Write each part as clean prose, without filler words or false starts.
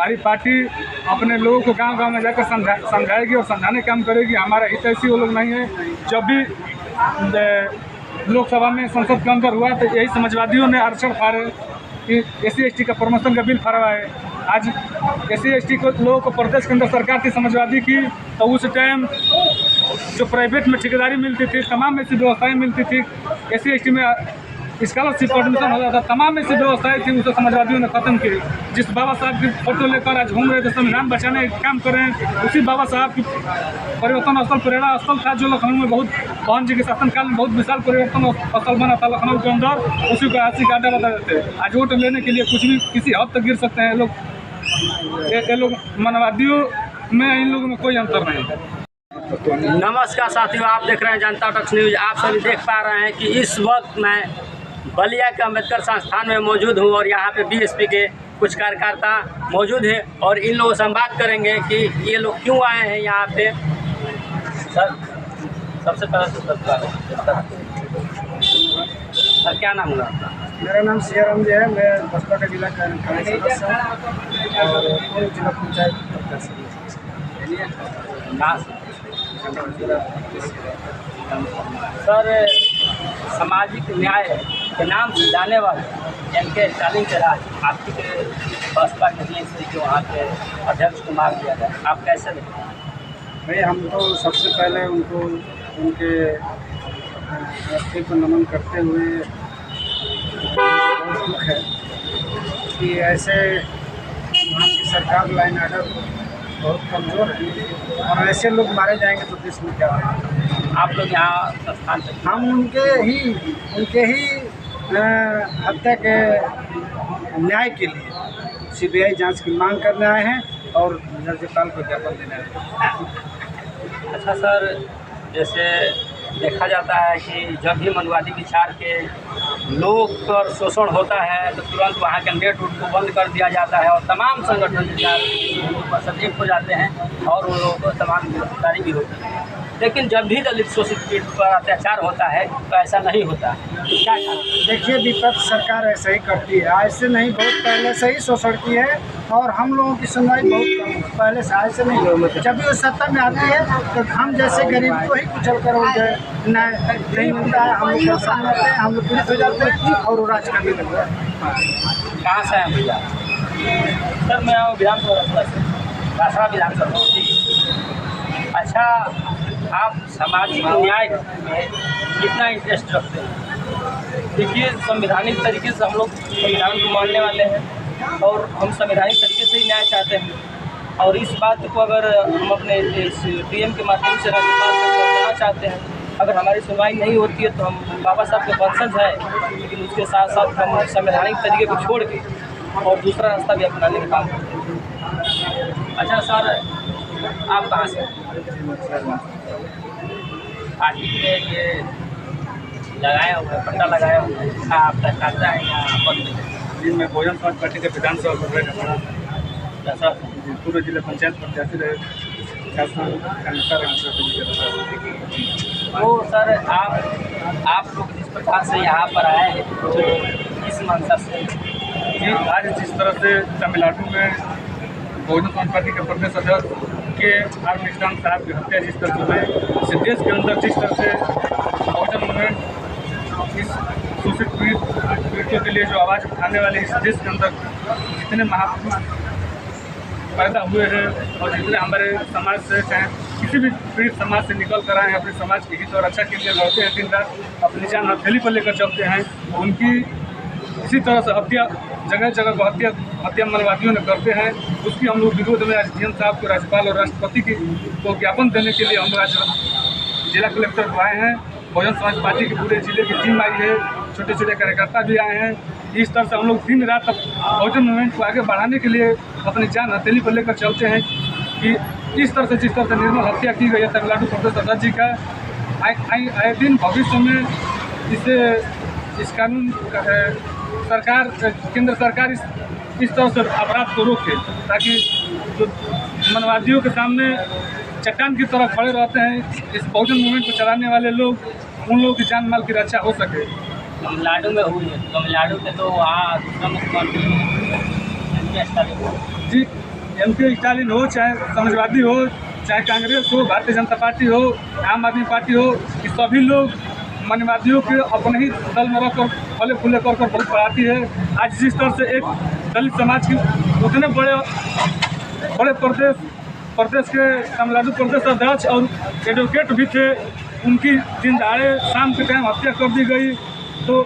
हमारी पार्टी अपने लोगों को गांव-गांव में जाकर समझाएगी और समझाने का काम करेगी। हमारा हित ऐसी वो लोग नहीं है। जब भी लोकसभा में संसद के अंदर हुआ तो यही समाजवादियों ने आरक्षण फाड़े कि SC/ST का प्रमोशन का बिल फाड़ा है। आज SC/ST को लोगों को प्रदेश के अंदर सरकार थी समाजवादी की, तो उस टाइम जो प्राइवेट में ठेकेदारी मिलती थी, तमाम ऐसी व्यवस्थाएं मिलती थी। SC/ST में स्कॉलरशिप एडमिशन हो जाता, तमाम ऐसी व्यवस्थाएं थी, उसे समाजवादियों ने खत्म की। जिस बाबा साहब की फोटो लेकर आज घूम रहे थे, संविधान बचाने का काम कर रहे हैं, उसी बाबा साहब की परिवर्तन स्थल प्रेरणा स्थल था जो लखनऊ में बहुत पवन जी के शासनकाल में बहुत विशाल परिवर्तन स्थल बना था लखनऊ के अंदर। उसी को ऐसी गाड़ा बता देते हैं। आज वोट लेने के लिए कुछ भी किसी हद तक गिर सकते हैं लोग। ये लोग मनवादियों में इन लोगों में कोई अंतर नहीं है। नमस्कार साथियों, आप देख रहे हैं जनता टॉक्स न्यूज। आप सभी देख पा रहे हैं कि इस वक्त मैं बलिया के अम्बेडकर संस्थान में मौजूद हूं और यहाँ पे BSP के कुछ कार्यकर्ता मौजूद हैं और इन लोगों से हम बात करेंगे कि ये लोग क्यों आए हैं यहाँ पे। सर, सबसे पहले सर क्या नाम हुआ? मेरा नाम सियाराम जी है। मैं बसपा का जिला सदस्य और जिला पंचायत सर, सामाजिक न्याय के नाम से जाने वाले MK स्टालिन के राज आपकी के बसपा के लिए जो वहाँ के अध्यक्ष को मार दिया गया, आप कैसे देखते हैं? भाई, हम तो सबसे पहले उनको उनके रास्ते को नमन करते हुए बहुत दुख है कि ऐसे वहाँ की सरकार लाइन आर्डर बहुत कमज़ोर है और ऐसे लोग मारे जाएंगे तो देश में क्या होगा। आप लोग यहाँ संस्थान से हम उनके ही हत्या के न्याय के लिए CBI जांच की मांग करने आए हैं और राज्यपाल को ज्ञापन देने आए हैं। अच्छा सर, जैसे देखा जाता है कि जब भी मनवादी विचार के लोग पर शोषण होता है तो तुरंत वहाँ के नेट उट को बंद कर दिया जाता है और तमाम संगठन विचार सब एक हो जाते हैं और उन लोगों को तमाम गिरफ्तारी भी होती है। लेकिन जब भी दलित शोषित पीड़ित पर अत्याचार होता है तो ऐसा नहीं होता है। क्या देखिए, विपक्ष सरकार ऐसे ही करती है, आज से नहीं, बहुत पहले से ही शोषण की है और हम लोगों की सुनवाई बहुत कम पहले से, आज से नहीं। जब भी वो सत्ता में आती है तो हम जैसे गरीब को ही कुचल कर न्याय नहीं मिलता है, हम लोग परेशान होते हैं, हम लोग पीड़ित हो जाते हैं और वो राज करने लगता है। कहाँ से हैं भैया? सर, मैं विधानसभा से कासरा विधानसभा। अच्छा, आप सामाजिक न्याय में कितना इंटरेस्ट रखते हैं? देखिए, संवैधानिक तरीके से हम लोग संविधान को मानने वाले हैं और हम संवैधानिक तरीके से ही न्याय चाहते हैं और इस बात को अगर हम अपने इस DM के माध्यम से राज्यपाल तक पहुँचाना चाहते हैं। अगर हमारी सुनवाई नहीं होती है तो हम बाबा साहब के वंशज हैं, लेकिन उसके साथ साथ हम संवैधानिक तरीके को छोड़ के और दूसरा रास्ता भी अपनाने का काम करते हैं। अच्छा सर, आप कहाँ से? पार्टी के ये लगाया हुआ है, पट्टा लगाया हुआ है, आपका खाता है या जिनमें बहुजन समाज पार्टी के विधानसभा पूर्व जिला पंचायत प्रत्याशी रहे। तो सर, आप लोग जिस प्रकार से यहाँ पर आए हैं किस मंशा से? जी, आज जिस तरह से तमिलनाडु में बहुजन समाज पार्टी के प्रदेश अध्यक्ष के आर निष्ठान साहब की हत्या जिस तरह से हुई, इस देश के अंदर जिस तरह से बहुजन मूवमेंट इस शोषित पीड़ितों के लिए जो आवाज़ उठाने वाले इस देश के अंदर जितने महापुरुष पैदा हुए हैं और जितने हमारे समाज से चाहे किसी भी पीड़ित समाज से निकल कर आए हैं, अपने समाज के हित और अच्छा के लिए लड़ते हैं, दिन रात अपनी जान हथेली पर लेकर चलते हैं, उनकी इसी तरह से हत्या जगह जगह को हत्या मनवादियों ने करते हैं। उसकी हम लोग विरोध में आज DM साहब को, राज्यपाल और राष्ट्रपति को ज्ञापन देने के लिए हम आज जिला कलेक्टर को आए हैं। बहुजन समाज पार्टी के पूरे जिले की टीम आई है, छोटे छोटे कार्यकर्ता भी आए हैं। इस तरह से हम लोग दिन रात बहुजन मूवमेंट को आगे बढ़ाने के लिए अपनी जान हथेली पर लेकर चलते हैं कि इस तरह से जिस तरह से निर्मल हत्या की गई है तमिलनाडु प्रदेश अध्यक्ष जी का, आए दिन भविष्य में इस कानून सरकार, केंद्र सरकार इस तरह से अपराध को रोके, ताकि जो मनवादियों के सामने चट्टान की तरह खड़े रहते हैं इस बहुजन मूवमेंट को चलाने वाले लोग, उन लोगों की जान माल की रक्षा हो सके। तमिलनाडु में हुई है, तमिलनाडु के तो वहाँ दूसरा मुख्यमंत्री जी, MP स्टालिन हो, चाहे समाजवादी हो, चाहे कांग्रेस हो, भारतीय जनता पार्टी हो, आम आदमी पार्टी हो, ये सभी लोग मनवादियों के अपने ही दल में रखकर फले फूले कर बहुत बढ़ाती है। आज जिस तरह से एक दलित समाज की उतने बड़े प्रदेश के तमिलनाडु प्रदेश अध्यक्ष और एडवोकेट भी थे, उनकी दिन दहाड़े शाम के टाइम हत्या कर दी गई, तो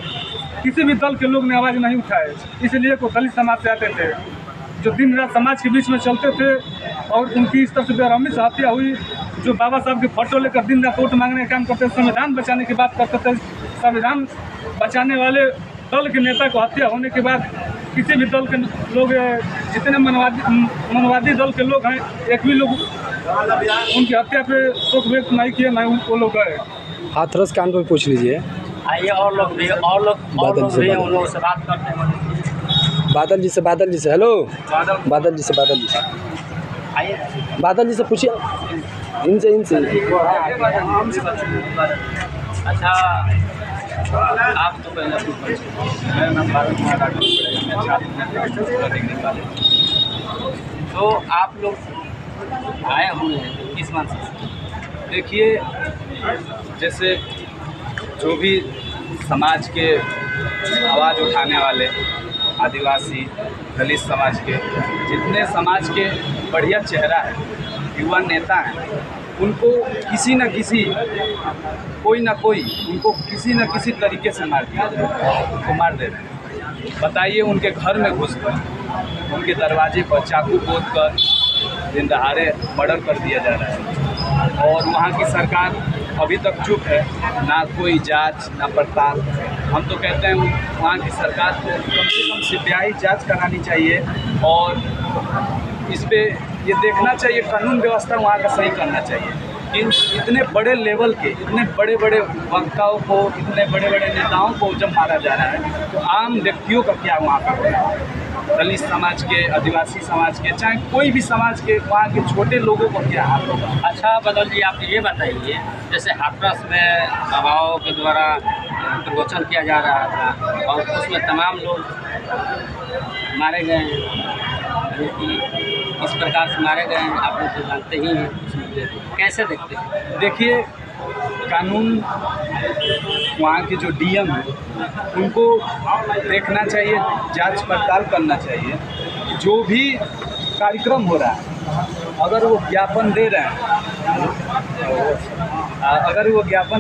किसी भी दल के लोग ने आवाज़ नहीं उठाए। इसलिए वो दलित समाज से आते थे जो दिन रात समाज के बीच में चलते थे, और उनकी इस तरह से बेरहमी से हत्या हुई। जो बाबा साहब के फोटो लेकर दिन रात वोट मांगने का काम करते थे, संविधान बचाने की बात करते थे, संविधान बचाने वाले दल के नेता को हत्या होने के बाद किसी भी दल के लोग, जितने मनवादी दल के लोग हैं, एक भी लोग उनकी हत्या पे शोक व्यक्त नहीं किए, नहीं वो लोग गए। हाथरस कांड पे पूछ लीजिए। आइए और लोग भी उन लोगों से बात करते हैं। बादल जी से हेलो, बादल जी से आइए, बादल जी से पूछिए, इनसे अच्छा, आप तो पहले मेरा नाम बादल कुमार राठौर है। तो आप लोग आए हुए हैं किस मंच से? देखिए, जैसे जो भी समाज के आवाज़ उठाने वाले आदिवासी दलित समाज के जितने समाज के बढ़िया चेहरा है, युवा नेता हैं, उनको किसी न किसी कोई ना कोई उनको किसी न किसी तरीके से मार दे रहे हैं। बताइए, उनके घर में घुसकर उनके दरवाजे पर चाकू पोत कर दिन दहाड़े मर्डर कर दिया जा रहा है, और वहाँ की सरकार अभी तक चुप है, ना कोई जांच ना पड़ताल। हम तो कहते हैं वहाँ की सरकार को कम से कम सीबीआई जांच करानी चाहिए, और इस पे ये देखना चाहिए, कानून व्यवस्था वहाँ का सही करना चाहिए। इतने बड़े लेवल के, इतने बड़े बड़े वक्ताओं को, इतने बड़े बड़े नेताओं को जब मारा जा रहा है, तो आम व्यक्तियों का क्या वहाँ पर हो रहा है? दलित समाज के, आदिवासी समाज के, चाहे कोई भी समाज के, वहाँ के छोटे लोगों को क्या हाल होगा? अच्छा बदल जी, आप ये बताइए, जैसे हाथरस में बाबाओं के द्वारा प्रवचन किया जा रहा था और उसमें तमाम लोग मारे गए हैं, कि इस प्रकार से मारे गए हैं, आप लोग तो जानते ही हैं, कैसे देखते हैं? देखिए, कानून वहाँ के जो डीएम है उनको देखना चाहिए, जांच पड़ताल करना चाहिए। जो भी कार्यक्रम हो रहा है, अगर वो ज्ञापन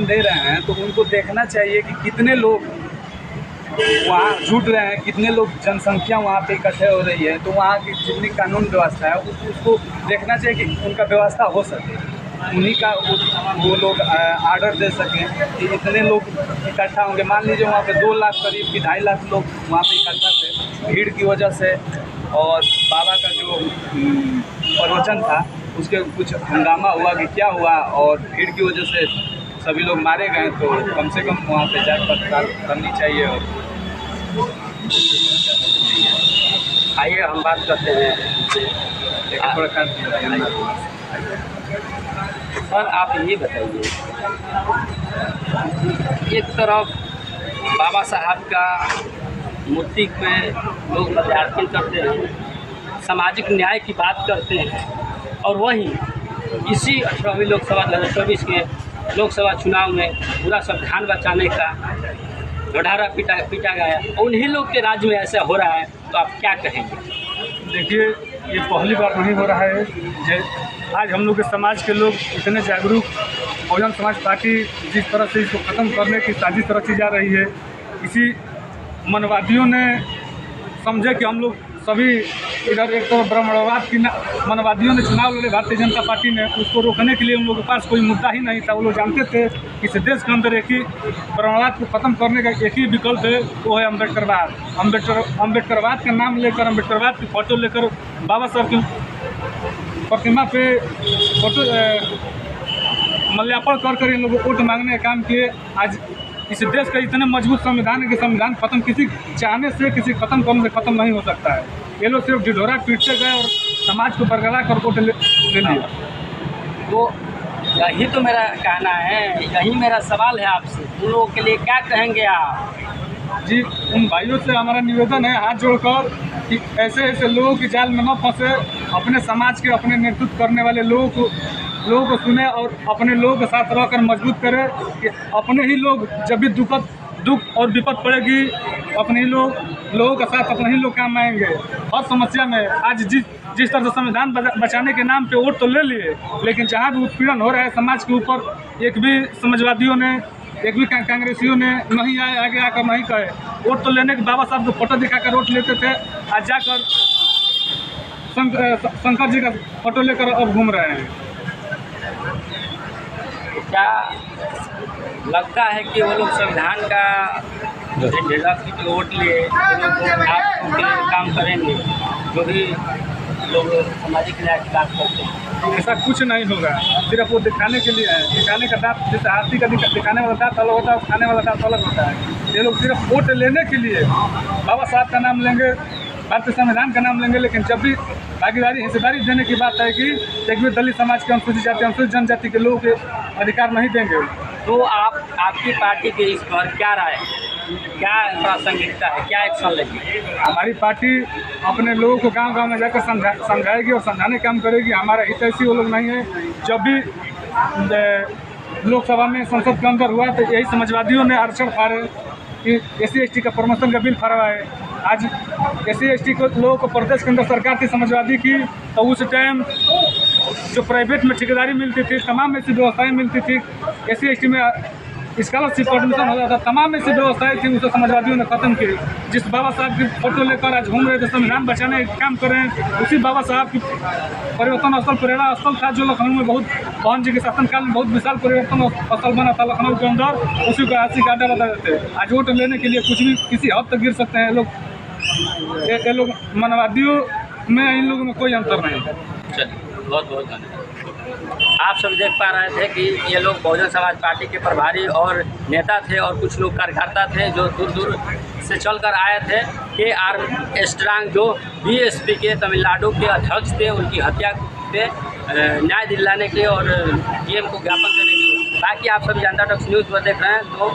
दे रहे हैं तो उनको देखना चाहिए कि कितने लोग वहाँ जुट रहे हैं, कितने लोग जनसंख्या वहाँ पे इकट्ठे हो रही है। तो वहाँ की जितनी कानून व्यवस्था है उसको देखना चाहिए कि उनका व्यवस्था हो सके, उन्हीं का वो लोग आर्डर दे सकें कि इतने लोग इकट्ठा होंगे। मान लीजिए वहाँ पे 2 लाख करीब कि 2.5 लाख लोग वहाँ पे इकट्ठा थे, भीड़ की वजह से, और बाबा का जो प्रवचन था उसके कुछ हंगामा हुआ कि क्या हुआ, और भीड़ की वजह से सभी लोग मारे गए। तो कम से कम वहाँ पे जांच पड़ताल करनी चाहिए। और आइए हम बात करते हैं। थोड़ा सर, आप ये बताइए, एक तरफ बाबा साहब का मूर्ति पे लोग माल्यार्पण करते हैं, सामाजिक न्याय की बात करते हैं, और वहीं इसी 18वीं लोकसभा 2024 के लोकसभा चुनाव में पूरा संविधान बचाने का ढारा पीटा गया, उन्हीं लोग के राज्य में ऐसा हो रहा है, तो आप क्या कहेंगे? देखिए, ये पहली बार नहीं हो रहा है। आज हम लोग के समाज के लोग इतने जागरूक, बहुजन समाज पार्टी जिस तरह से इसको ख़त्म करने की साजिश रची जा रही है, इसी मनवादियों ने समझे कि हम लोग सभी इधर एक तरफ ब्राह्मणवाद की मनवादियों ने चुनाव लड़े, भारतीय जनता पार्टी ने, उसको रोकने के लिए उन लोगों के पास कोई मुद्दा ही नहीं था। वो लोग जानते थे कि इस देश के अंदर एक ही ब्राह्मणवाद को ख़त्म करने का एक ही विकल्प है, वो है अम्बेडकरवाद। अम्बेडकरवाद का नाम लेकर, अम्बेडकरवाद की फ़ोटो लेकर बाबा साहब की प्रतिमा पे फोटो माल्यार्पण कर इन लोगों को वोट मांगने का काम किए। आज इस देश का इतने मजबूत संविधान है कि संविधान खत्म किसी चाहने से, किसी खत्म करने से खत्म नहीं हो सकता है। ये लोग सिर्फ ढिढोरा पीटते गए और समाज को बरगला कर वोट ले लिया। तो यही तो मेरा कहना है, यही मेरा सवाल है आपसे, उन लोगों के लिए क्या कहेंगे आप? जी, उन भाइयों से हमारा निवेदन है हाथ जोड़कर कि ऐसे ऐसे लोगों की जाल में न फंसे, अपने समाज के अपने नेतृत्व करने वाले लोगों को सुने और अपने लोगों के साथ रहकर मजबूत करे कि अपने ही लोग जब भी दुख और विपद पड़ेगी अपने ही लोगों के साथ अपने ही लोग काम आएंगे। हर समस्या में आज जिस तरह से संविधान बचाने के नाम पे वोट तो ले लिए, लेकिन जहाँ भी उत्पीड़न हो रहा है समाज के ऊपर, एक भी समाजवादियों ने, एक भी कांग्रेसियों ने नहीं आए आगे आकर नहीं कहे। वोट तो लेने के बाबा साहब को फोटो दिखाकर वोट लेते थे, आज जाकर शंकर जी का फोटो लेकर अब घूम रहे हैं। क्या लगता है कि वो लोग संविधान का वोट लिए आपके काम करेंगे, जो भी लोग सामाजिक न्याय की बात करते हैं? ऐसा कुछ नहीं होगा, सिर्फ वो दिखाने के लिए है। दिखाने का दांत, जैसे हाथी का दिखाने वाला दांत अलग होता है, खाने वाला दांत अलग होता है। ये लोग सिर्फ वोट लेने के लिए बाबा साहब का नाम लेंगे, भारतीय संविधान का नाम लेंगे, लेकिन जब भी भागीदारी हिस्सेदारी देने की बात है कि एक भी दलित समाज के अनुसूचित जाति अनुसूचित जनजाति के लोगों के अधिकार नहीं देंगे। तो आपकी पार्टी के इस पर क्या राय है, क्या प्रासंगिकता है, क्या एक्शन लेगी? हमारी पार्टी अपने लोगों को गांव-गांव में जाकर समझाएगी और समझाने का काम करेगी। हमारा हितैषी वो लोग नहीं है। जब भी लोकसभा में संसद के अंदर हुआ तो यही समाजवादियों ने आरक्षण फाड़े कि SC/ST का प्रमोशन का बिल फाड़ा है। आज SC/ST को लोगों को प्रदेश के अंदर सरकार थी समाजवादी की, तो उस टाइम जो प्राइवेट में ठेकेदारी मिलती थी, तमाम ऐसी व्यवस्थाएं मिलती थी। SC/ST में स्कॉलरशिप एडमिशन हो जाता, तमाम ऐसी व्यवस्थाएं थी, उसे समाजवादियों ने खत्म की। जिस बाबा साहब की फोटो लेकर आज घूम रहे थे, संविधान बचाने का काम कर रहे हैं, उसी बाबा साहब की परिवर्तन स्थल प्रेरणा स्थल था जो लखनऊ में बहुत पवन जी के शासनकाल में बहुत विशाल परिवर्तन स्थल बना था लखनऊ के अंदर, उसी को आज का अड्डा बता देते हैं। आज वोट लेने के लिए कुछ भी किसी हद तक गिर सकते हैं लोग। ये लोग मनवादियों में, इन लोगों में कोई अंतर नहीं है। चलिए, बहुत बहुत धन्यवाद। आप सब देख पा रहे थे कि ये लोग बहुजन समाज पार्टी के प्रभारी और नेता थे और कुछ लोग कार्यकर्ता थे जो दूर दूर से चलकर आए थे। KR स्ट्रांग जो BSP के तमिलनाडु के अध्यक्ष थे, उनकी हत्या पे न्याय दिलाने के और DM को ज्ञापन देने के। बाकी आप सभी जनता टॉक्स न्यूज़ पर देख रहे हैं तो